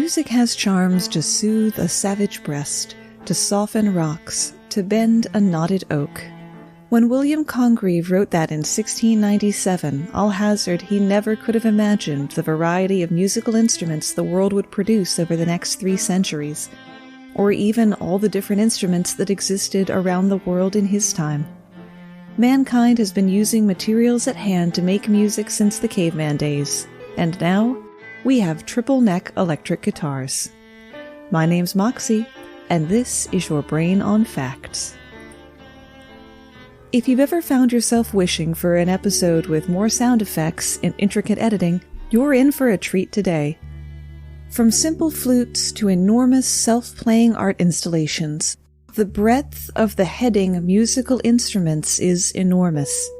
Music has charms to soothe a savage breast, to soften rocks, to bend a knotted oak. When William Congreve wrote that in 1697, I'll hazard he never could have imagined the variety of musical instruments the world would produce over the next 3 centuries, or even all the different instruments that existed around the world in his time. Mankind has been using materials at hand to make music since the caveman days, and now we have triple-neck electric guitars. My name's Moxie, and this is your Brain on Facts. If you've ever found yourself wishing for an episode with more sound effects and intricate editing, you're in for a treat today. From simple flutes to enormous self-playing art installations, the breadth of the heading musical instruments is enormous.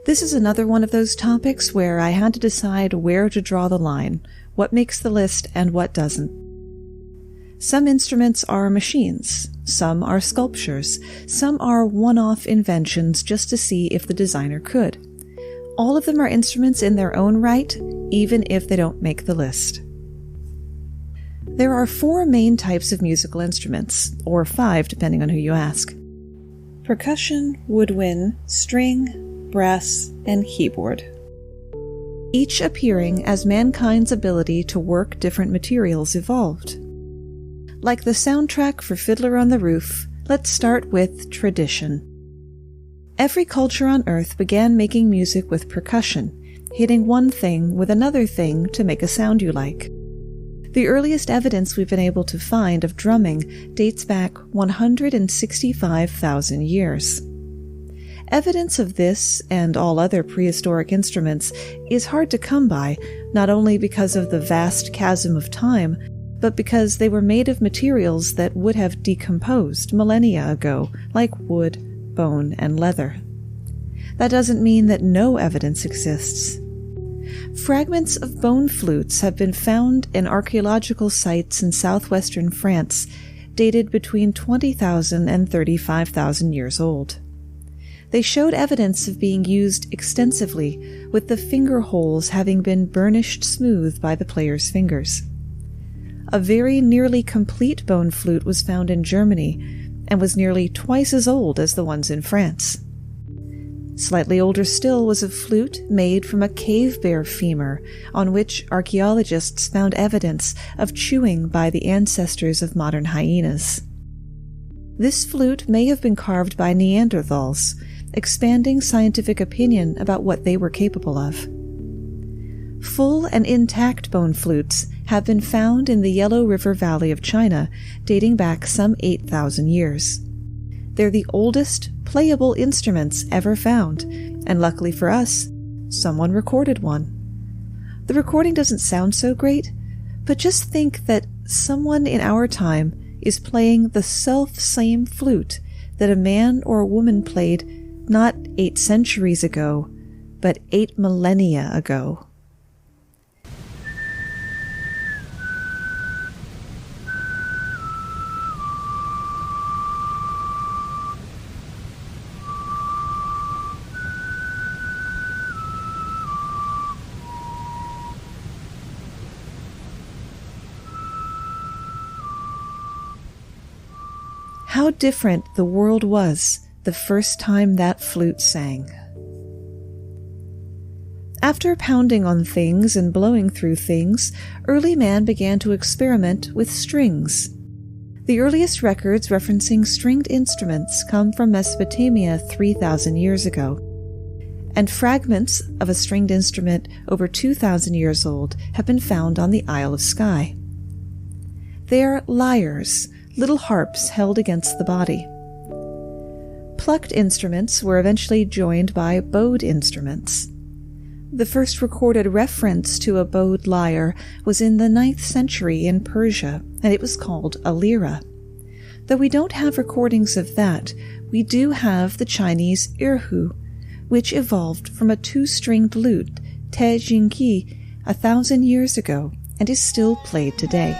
This is another one of those topics where I had to decide where to draw the line, what makes the list and what doesn't. Some instruments are machines, some are sculptures, some are one-off inventions just to see if the designer could. All of them are instruments in their own right, even if they don't make the list. There are 4 main types of musical instruments, or 5 depending on who you ask. Percussion, woodwind, string, brass, and keyboard. Each appearing as mankind's ability to work different materials evolved. Like the soundtrack for Fiddler on the Roof, let's start with tradition. Every culture on Earth began making music with percussion, hitting one thing with another thing to make a sound you like. The earliest evidence we've been able to find of drumming dates back 165,000 years. Evidence of this and all other prehistoric instruments is hard to come by, not only because of the vast chasm of time, but because they were made of materials that would have decomposed millennia ago, like wood, bone, and leather. That doesn't mean that no evidence exists. Fragments of bone flutes have been found in archaeological sites in southwestern France, dated between 20,000 and 35,000 years old. They showed evidence of being used extensively, with the finger holes having been burnished smooth by the player's fingers. A very nearly complete bone flute was found in Germany, and was nearly twice as old as the ones in France. Slightly older still was a flute made from a cave bear femur, on which archaeologists found evidence of chewing by the ancestors of modern hyenas. This flute may have been carved by Neanderthals, expanding scientific opinion about what they were capable of. Full and intact bone flutes have been found in the Yellow River Valley of China, dating back some 8,000 years. They're the oldest playable instruments ever found, and luckily for us, someone recorded one. The recording doesn't sound so great, but just think that someone in our time is playing the self-same flute that a man or a woman played not 8 centuries ago, but 8 millennia ago. How different the world was the first time that flute sang. After pounding on things and blowing through things, early man began to experiment with strings. The earliest records referencing stringed instruments come from Mesopotamia 3,000 years ago, and fragments of a stringed instrument over 2,000 years old have been found on the Isle of Skye. They are lyres, little harps held against the body. Plucked instruments were eventually joined by bowed instruments. The first recorded reference to a bowed lyre was in the 9th century in Persia, and it was called a lyra. Though we don't have recordings of that, we do have the Chinese erhu, which evolved from a 2-stringed lute, te jingqi, 1,000 years ago, and is still played today.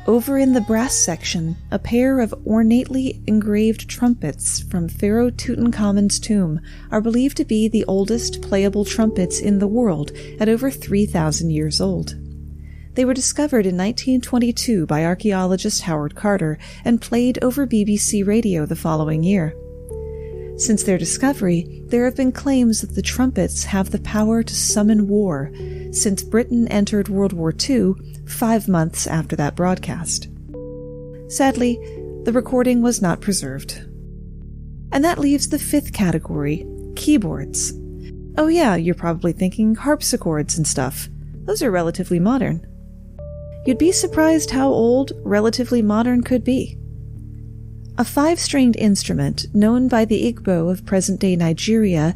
Over in the brass section, a pair of ornately engraved trumpets from Pharaoh Tutankhamun's tomb are believed to be the oldest playable trumpets in the world at over 3,000 years old. They were discovered in 1922 by archaeologist Howard Carter and played over BBC Radio the following year. Since their discovery, there have been claims that the trumpets have the power to summon war, since Britain entered World War II 5 months after that broadcast. Sadly, the recording was not preserved. And that leaves the fifth category, keyboards. Oh yeah, you're probably thinking harpsichords and stuff. Those are relatively modern. You'd be surprised how old relatively modern could be. A 5-stringed instrument known by the Igbo of present-day Nigeria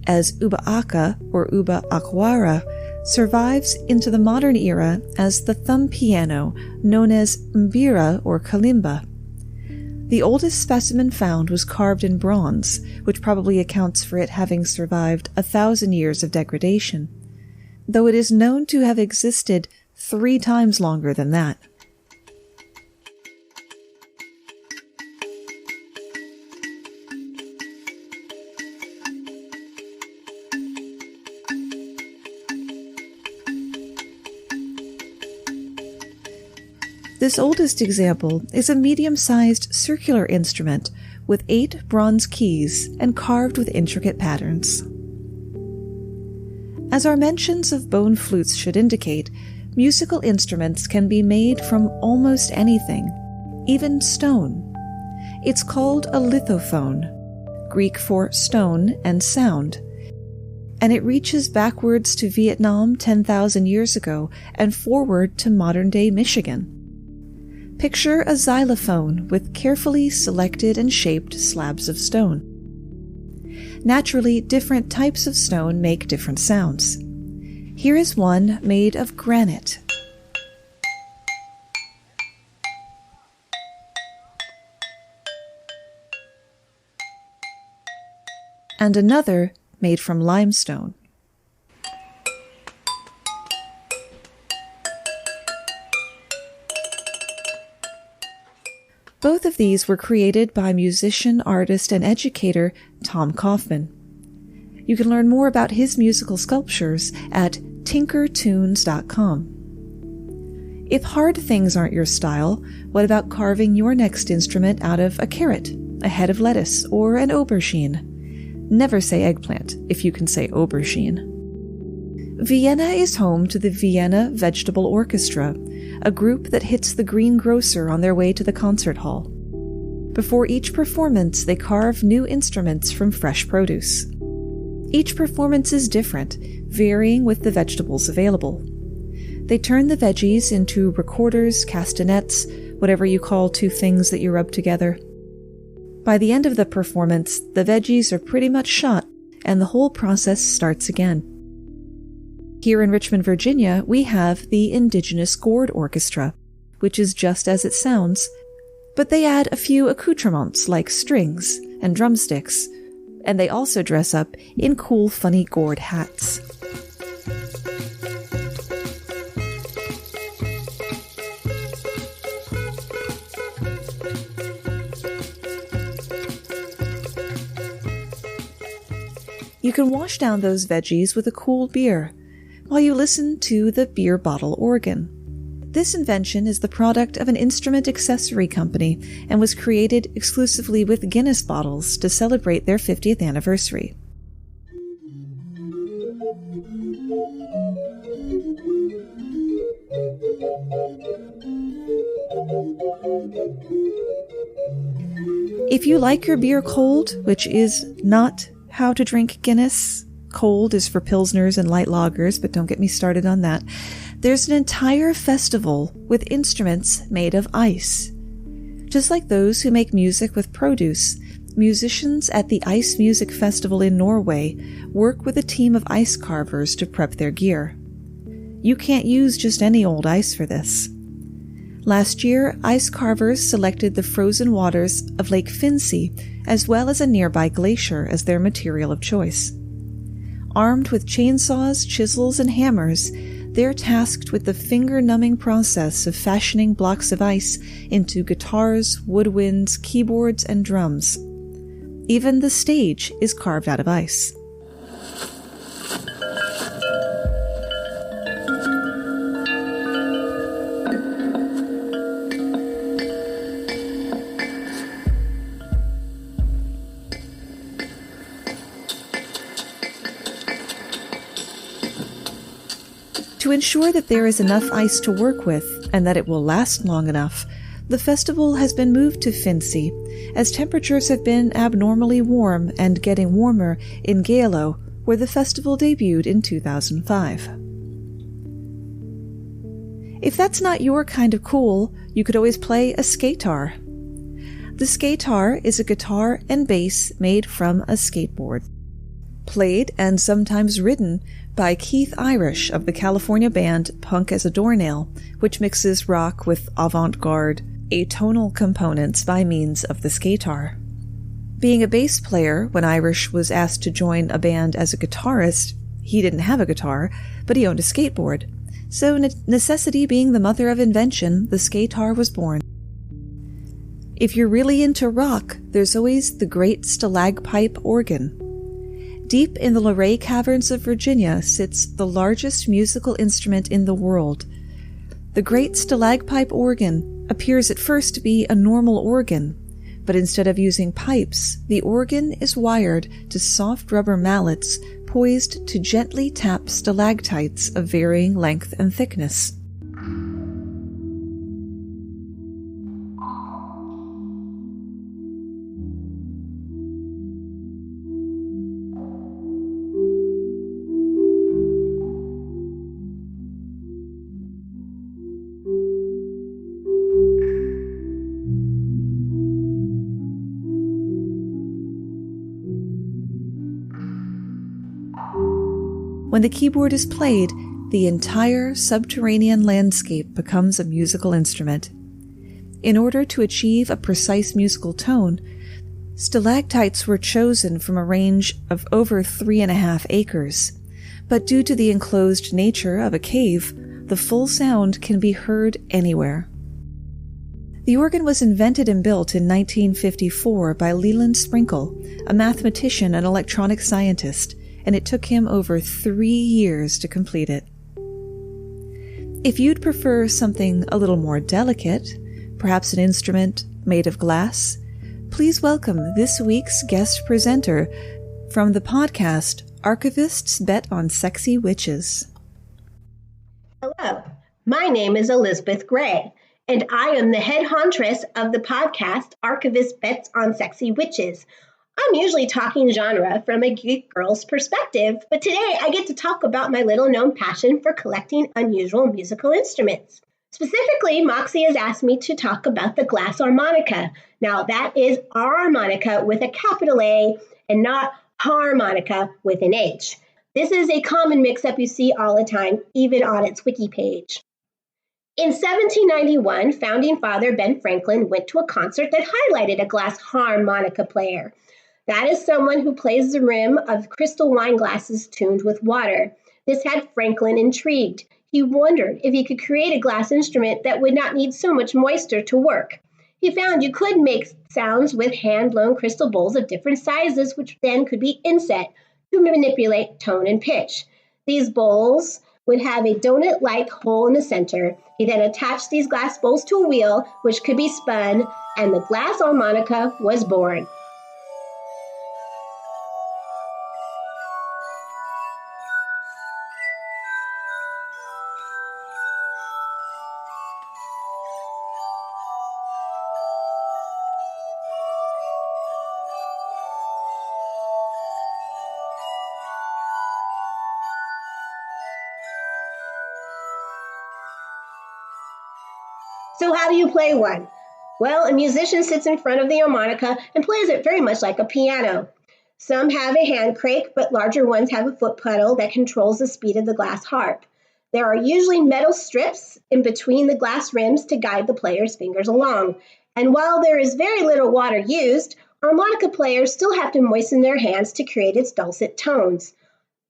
as uba-aka or uba-akwara survives into the modern era as the thumb piano known as mbira or kalimba. The oldest specimen found was carved in bronze, which probably accounts for it having survived 1,000 years of degradation, though it is known to have existed 3 times longer than that. This oldest example is a medium-sized circular instrument with 8 bronze keys and carved with intricate patterns. As our mentions of bone flutes should indicate, musical instruments can be made from almost anything, even stone. It's called a lithophone, Greek for stone and sound, and it reaches backwards to Vietnam 10,000 years ago and forward to modern-day Michigan. Picture a xylophone with carefully selected and shaped slabs of stone. Naturally, different types of stone make different sounds. Here is one made of granite. And another made from limestone. Both of these were created by musician, artist, and educator Tom Kaufman. You can learn more about his musical sculptures at tinkertunes.com. If hard things aren't your style, what about carving your next instrument out of a carrot, a head of lettuce, or an aubergine? Never say eggplant if you can say aubergine. Vienna is home to the Vienna Vegetable Orchestra, a group that hits the greengrocer on their way to the concert hall. Before each performance, they carve new instruments from fresh produce. Each performance is different, varying with the vegetables available. They turn the veggies into recorders, castanets, whatever you call 2 things that you rub together. By the end of the performance, the veggies are pretty much shot, and the whole process starts again. Here in Richmond, Virginia, we have the Indigenous Gourd Orchestra, which is just as it sounds, but they add a few accoutrements like strings and drumsticks, and they also dress up in cool, funny gourd hats. You can wash down those veggies with a cool beer, while you listen to the beer bottle organ. This invention is the product of an instrument accessory company and was created exclusively with Guinness bottles to celebrate their 50th anniversary. If you like your beer cold, which is not how to drink Guinness, cold is for pilsners and light lagers, but don't get me started on that. There's an entire festival with instruments made of ice. Just like those who make music with produce, musicians at the Ice Music Festival in Norway work with a team of ice carvers to prep their gear. You can't use just any old ice for this. Last year, ice carvers selected the frozen waters of Lake Finse as well as a nearby glacier as their material of choice. Armed with chainsaws, chisels, and hammers, they're tasked with the finger-numbing process of fashioning blocks of ice into guitars, woodwinds, keyboards, and drums. Even the stage is carved out of ice. To ensure that there is enough ice to work with and that it will last long enough, the festival has been moved to Finse, as temperatures have been abnormally warm and getting warmer in Gaelo, where the festival debuted in 2005. If that's not your kind of cool, you could always play a skatar. The skatar is a guitar and bass made from a skateboard. Played and sometimes ridden by Keith Irish of the California band Punk as a Doornail, which mixes rock with avant-garde, atonal components by means of the skatar. Being a bass player, when Irish was asked to join a band as a guitarist, he didn't have a guitar, but he owned a skateboard. So necessity being the mother of invention, the skatar was born. If you're really into rock, there's always the great stalagpipe organ. Deep in the Luray Caverns of Virginia sits the largest musical instrument in the world. The great stalagpipe organ appears at first to be a normal organ, but instead of using pipes, the organ is wired to soft rubber mallets poised to gently tap stalactites of varying length and thickness. When the keyboard is played, the entire subterranean landscape becomes a musical instrument. In order to achieve a precise musical tone, stalactites were chosen from a range of over 3.5 acres, but due to the enclosed nature of a cave, the full sound can be heard anywhere. The organ was invented and built in 1954 by Leland Sprinkle, a mathematician and electronic scientist, and it took him over 3 years to complete it. If you'd prefer something a little more delicate, perhaps an instrument made of glass, please welcome this week's guest presenter from the podcast Archivists Bet on Sexy Witches. Hello, my name is Elizabeth Gray, and I am the head hontress of the podcast Archivists Bets on Sexy Witches. I'm usually talking genre from a geek girl's perspective, but today I get to talk about my little-known passion for collecting unusual musical instruments. Specifically, Moxie has asked me to talk about the glass harmonica. Now, that is harmonica with a capital A and not harmonica with an H. This is a common mix-up you see all the time, even on its wiki page. In 1791, founding father Ben Franklin went to a concert that highlighted a glass harmonica player. That is someone who plays the rim of crystal wine glasses tuned with water. This had Franklin intrigued. He wondered if he could create a glass instrument that would not need so much moisture to work. He found you could make sounds with hand-blown crystal bowls of different sizes, which then could be inset to manipulate tone and pitch. These bowls would have a donut-like hole in the center. He then attached these glass bowls to a wheel, which could be spun, and the glass harmonica was born. So how do you play one? Well, a musician sits in front of the harmonica and plays it very much like a piano. Some have a hand crake, but larger ones have a foot pedal that controls the speed of the glass harp. There are usually metal strips in between the glass rims to guide the player's fingers along. And while there is very little water used, harmonica players still have to moisten their hands to create its dulcet tones.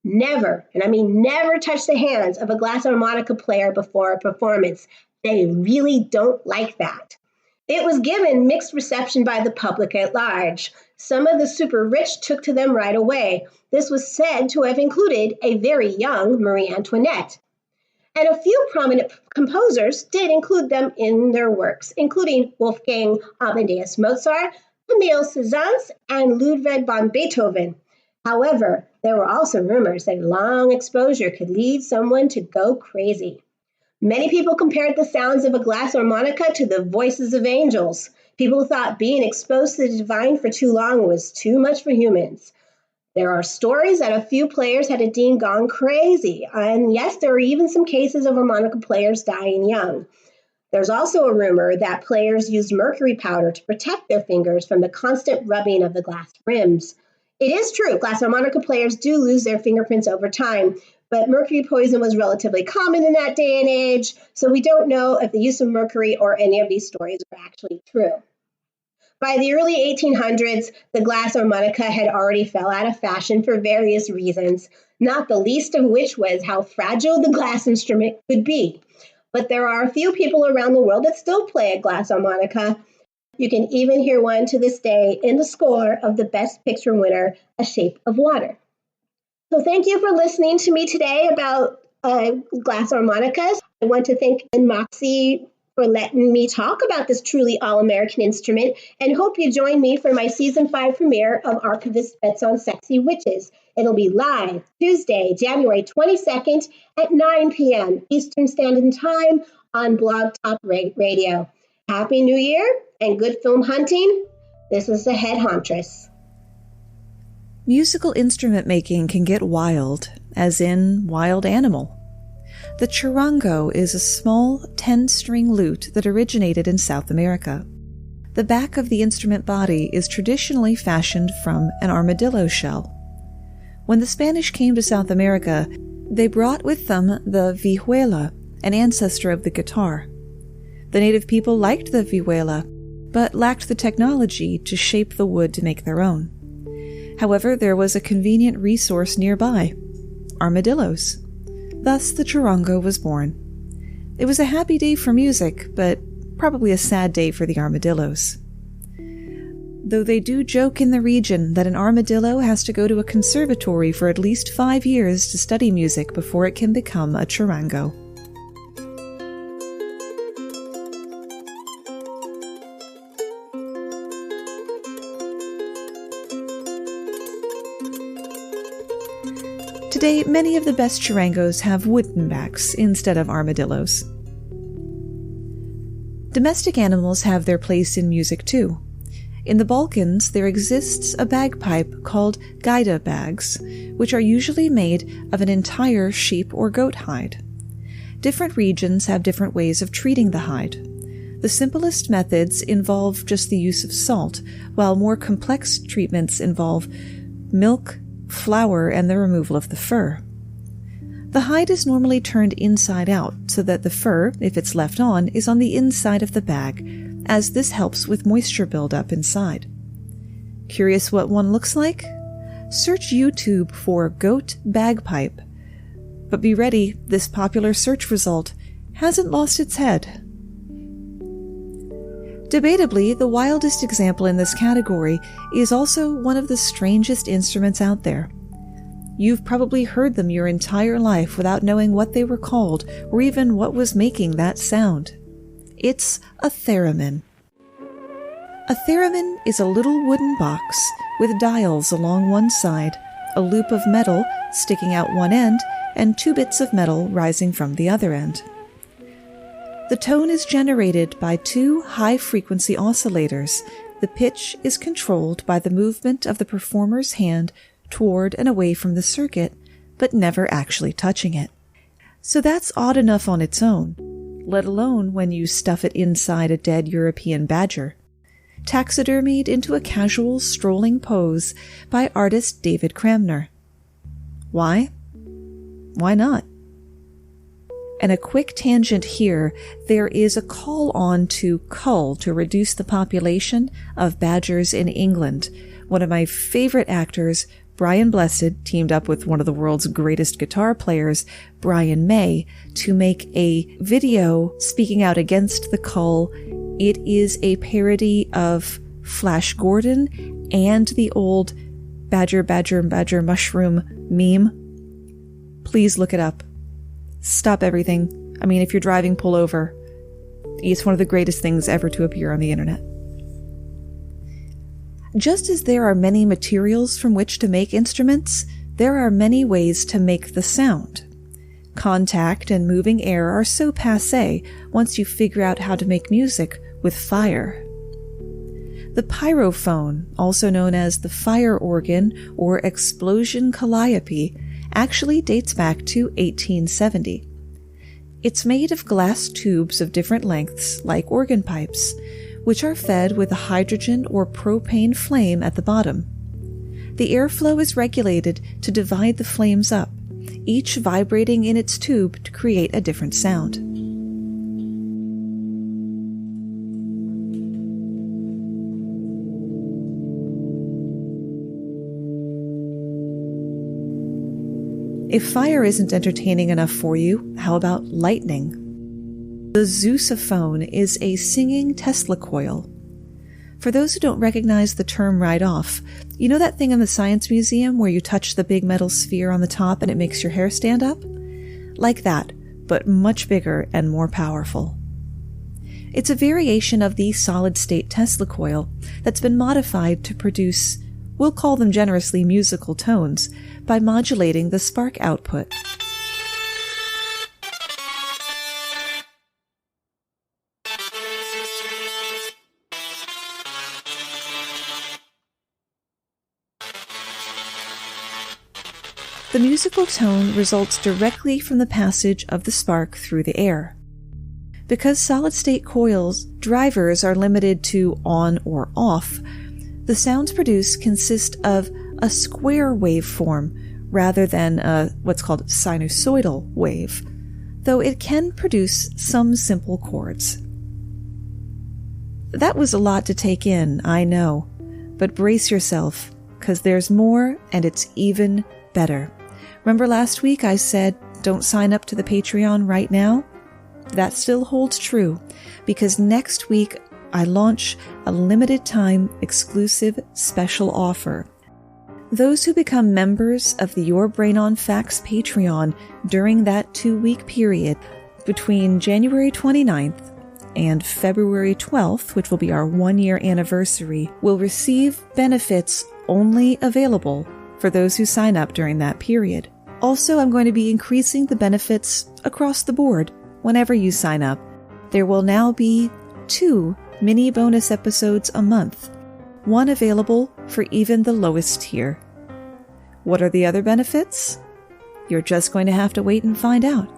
never, and I mean never touch the hands of a glass harmonica player before a performance. They really don't like that. It was given mixed reception by the public at large. Some of the super rich took to them right away. This was said to have included a very young Marie Antoinette. And a few prominent composers did include them in their works, including Wolfgang Amadeus Mozart, Camille Saint-Saëns, and Ludwig van Beethoven. However, there were also rumors that long exposure could lead someone to go crazy. Many people compared the sounds of a glass harmonica to the voices of angels. People thought being exposed to the divine for too long was too much for humans. There are stories that a few players had indeed gone crazy, and yes, there are even some cases of harmonica players dying young. There's also a rumor that players used mercury powder to protect their fingers from the constant rubbing of the glass rims. It is true, glass harmonica players do lose their fingerprints over time, but mercury poison was relatively common in that day and age, so we don't know if the use of mercury or any of these stories are actually true. By the early 1800s, the glass harmonica had already fell out of fashion for various reasons, not the least of which was how fragile the glass instrument could be. But there are a few people around the world that still play a glass harmonica. You can even hear one to this day in the score of the Best Picture winner, A Shape of Water. So thank you for listening to me today about glass harmonicas. I want to thank Moxie for letting me talk about this truly all-American instrument, and hope you join me for my Season 5 premiere of Archivists Bets on Sexy Witches. It'll be live Tuesday, January 22nd at 9 p.m. Eastern Standard Time on Blog Talk Radio. Happy New Year and good film hunting. This is the Head Hauntress. Musical instrument making can get wild, as in wild animal. The charango is a small 10-string lute that originated in South America. The back of the instrument body is traditionally fashioned from an armadillo shell. When the Spanish came to South America, they brought with them the vihuela, an ancestor of the guitar. The native people liked the vihuela, but lacked the technology to shape the wood to make their own. However, there was a convenient resource nearby: armadillos. Thus, the charango was born. It was a happy day for music, but probably a sad day for the armadillos. Though they do joke in the region that an armadillo has to go to a conservatory for at least 5 years to study music before it can become a charango. Today, many of the best charangos have wooden backs instead of armadillos. Domestic animals have their place in music too. In the Balkans, there exists a bagpipe called gaida bags, which are usually made of an entire sheep or goat hide. Different regions have different ways of treating the hide. The simplest methods involve just the use of salt, while more complex treatments involve milk, flour, and the removal of the fur. The hide is normally turned inside out so that the fur, if it's left on, is on the inside of the bag, as this helps with moisture buildup inside. Curious what one looks like? Search YouTube for Goat Bagpipe. But be ready, this popular search result hasn't lost its head. Debatably, the wildest example in this category is also one of the strangest instruments out there. You've probably heard them your entire life without knowing what they were called or even what was making that sound. It's a theremin. A theremin is a little wooden box with dials along one side, a loop of metal sticking out one end, and 2 bits of metal rising from the other end. The tone is generated by 2 high-frequency oscillators. The pitch is controlled by the movement of the performer's hand toward and away from the circuit, but never actually touching it. So that's odd enough on its own, let alone when you stuff it inside a dead European badger. Taxidermied into a casual, strolling pose by artist David Cramner. Why? Why not? And a quick tangent here, there is a call on to cull to reduce the population of badgers in England. One of my favorite actors, Brian Blessed teamed up with one of the world's greatest guitar players, Brian May, to make a video speaking out against the cull. It is a parody of Flash Gordon and the old Badger Mushroom meme. Please look it up. Stop everything. I mean, if you're driving, pull over. It's one of the greatest things ever to appear on the internet. Just as there are many materials from which to make instruments, there are many ways to make the sound. Contact and moving air are so passé once you figure out how to make music with fire. The pyrophone, also known as the fire organ or explosion calliope, actually dates back to 1870. It's made of glass tubes of different lengths, like organ pipes, which are fed with a hydrogen or propane flame at the bottom. The airflow is regulated to divide the flames up, each vibrating in its tube to create a different sound. If fire isn't entertaining enough for you, how about lightning? The Zeusophone is a singing Tesla coil. For those who don't recognize the term right off, you know that thing in the Science Museum where you touch the big metal sphere on the top and it makes your hair stand up? Like that, but much bigger and more powerful. It's a variation of the solid-state Tesla coil that's been modified to produce, we'll call them generously musical tones, by modulating the spark output. The musical tone results directly from the passage of the spark through the air. Because solid-state coils' drivers are limited to on or off, the sounds produced consist of a square waveform rather than a what's called sinusoidal wave, though it can produce some simple chords. That was a lot to take in, I know, but brace yourself, 'cause there's more and it's even better. Remember last week I said, don't sign up to the Patreon right now? That still holds true, because next week I launch a limited time exclusive special offer. Those who become members of the Your Brain on Facts Patreon during that 2-week period between January 29th and February 12th, which will be our 1-year anniversary, will receive benefits only available for those who sign up during that period. Also, I'm going to be increasing the benefits across the board whenever you sign up. There will now be 2 mini bonus episodes a month, one available for even the lowest tier. What are the other benefits? You're just going to have to wait and find out.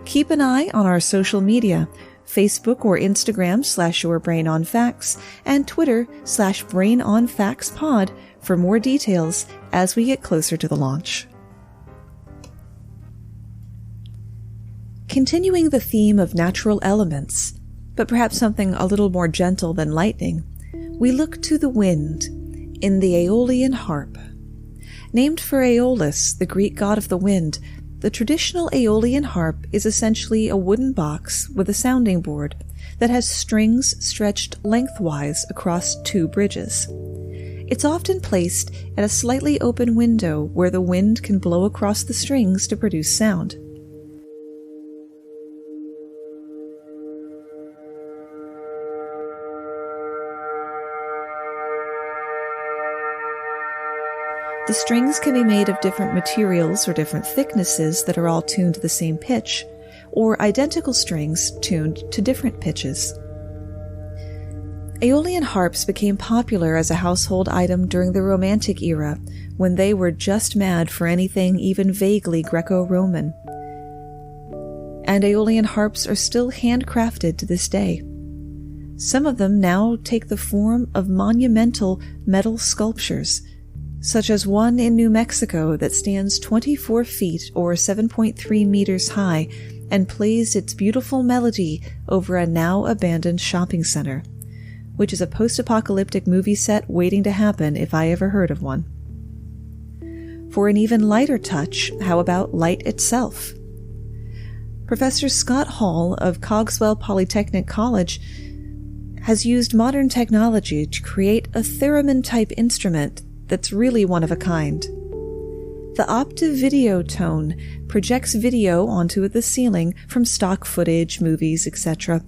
Keep an eye on our social media, Facebook or Instagram /YourBrainOnFacts and Twitter /BrainOnFactsPod for more details as we get closer to the launch. Continuing the theme of natural elements, but perhaps something a little more gentle than lightning, we look to the wind in the Aeolian Harp. Named for Aeolus, the Greek god of the wind, the traditional Aeolian harp is essentially a wooden box with a sounding board that has strings stretched lengthwise across 2 bridges. It's often placed at a slightly open window where the wind can blow across the strings to produce sound. The strings can be made of different materials or different thicknesses that are all tuned to the same pitch, or identical strings tuned to different pitches. Aeolian harps became popular as a household item during the Romantic era, when they were just mad for anything even vaguely Greco-Roman. And Aeolian harps are still handcrafted to this day. Some of them now take the form of monumental metal sculptures, such as one in New Mexico that stands 24 feet or 7.3 meters high and plays its beautiful melody over a now abandoned shopping center, which is a post-apocalyptic movie set waiting to happen if I ever heard of one. For an even lighter touch, how about light itself? Professor Scott Hall of Cogswell Polytechnic College has used modern technology to create a theremin-type instrument that's really one of a kind. The Optive Video Tone projects video onto the ceiling from stock footage, movies, etc.,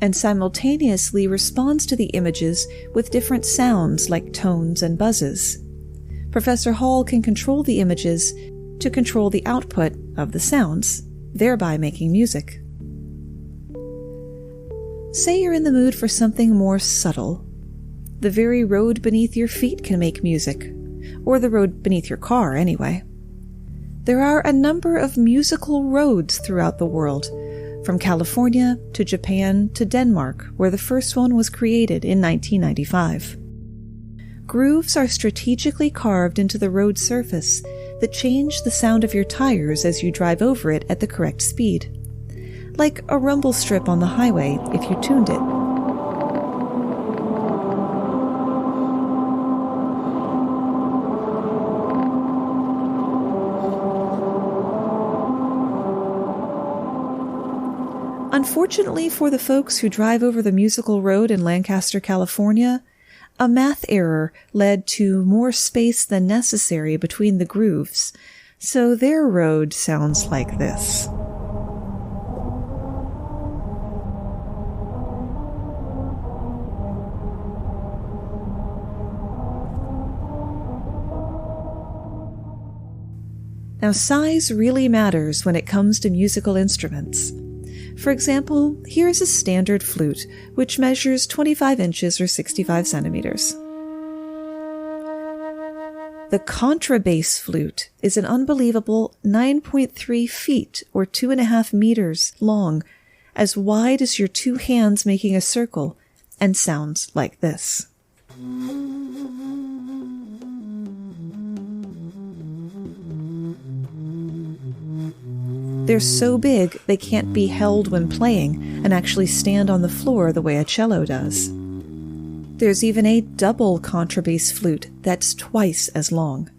and simultaneously responds to the images with different sounds like tones and buzzes. Professor Hall can control the images to control the output of the sounds, thereby making music. Say you're in the mood for something more subtle. The very road beneath your feet can make music, or the road beneath your car, anyway. There are a number of musical roads throughout the world, from California to Japan to Denmark, where the first one was created in 1995. Grooves are strategically carved into the road surface that change the sound of your tires as you drive over it at the correct speed, like a rumble strip on the highway if you tuned it. Unfortunately for the folks who drive over the musical road in Lancaster, California, a math error led to more space than necessary between the grooves, so their road sounds like this. Now, size really matters when it comes to musical instruments. For example, here's a standard flute, which measures 25 inches or 65 centimeters. The contrabass flute is an unbelievable 9.3 feet or 2.5 meters long, as wide as your two hands making a circle, and sounds like this. They're so big they can't be held when playing and actually stand on the floor the way a cello does. There's even a double contrabass flute that's twice as long.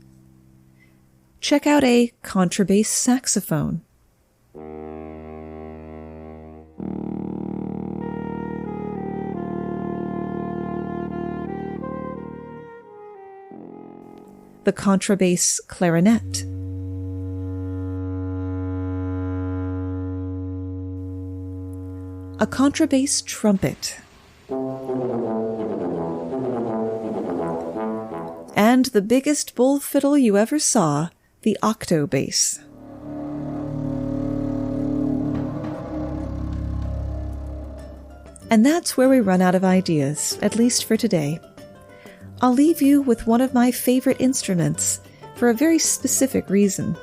Check out a contrabass saxophone. The contrabass clarinet. A contrabass trumpet. And the biggest bull fiddle you ever saw, the octobass. And that's where we run out of ideas, at least for today. I'll leave you with one of my favorite instruments for a very specific reason.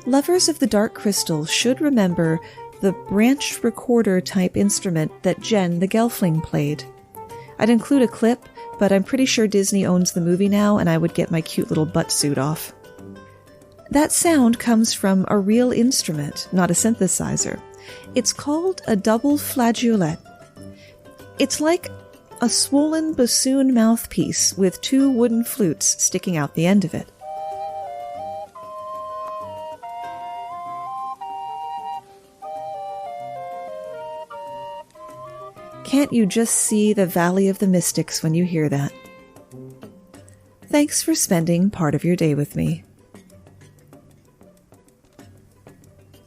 Lovers of the dark crystal should remember the branched recorder type instrument that Jen the Gelfling played. I'd include a clip, but I'm pretty sure Disney owns the movie now and I would get my cute little butt suit off. That sound comes from a real instrument, not a synthesizer. It's called a double flageolet. It's like a swollen bassoon mouthpiece with two wooden flutes sticking out the end of it. Can't you just see the Valley of the Mystics when you hear that? Thanks for spending part of your day with me.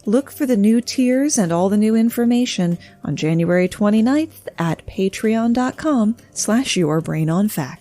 Look for the new tiers and all the new information on January 29th at patreon.com/yourbrainonfact.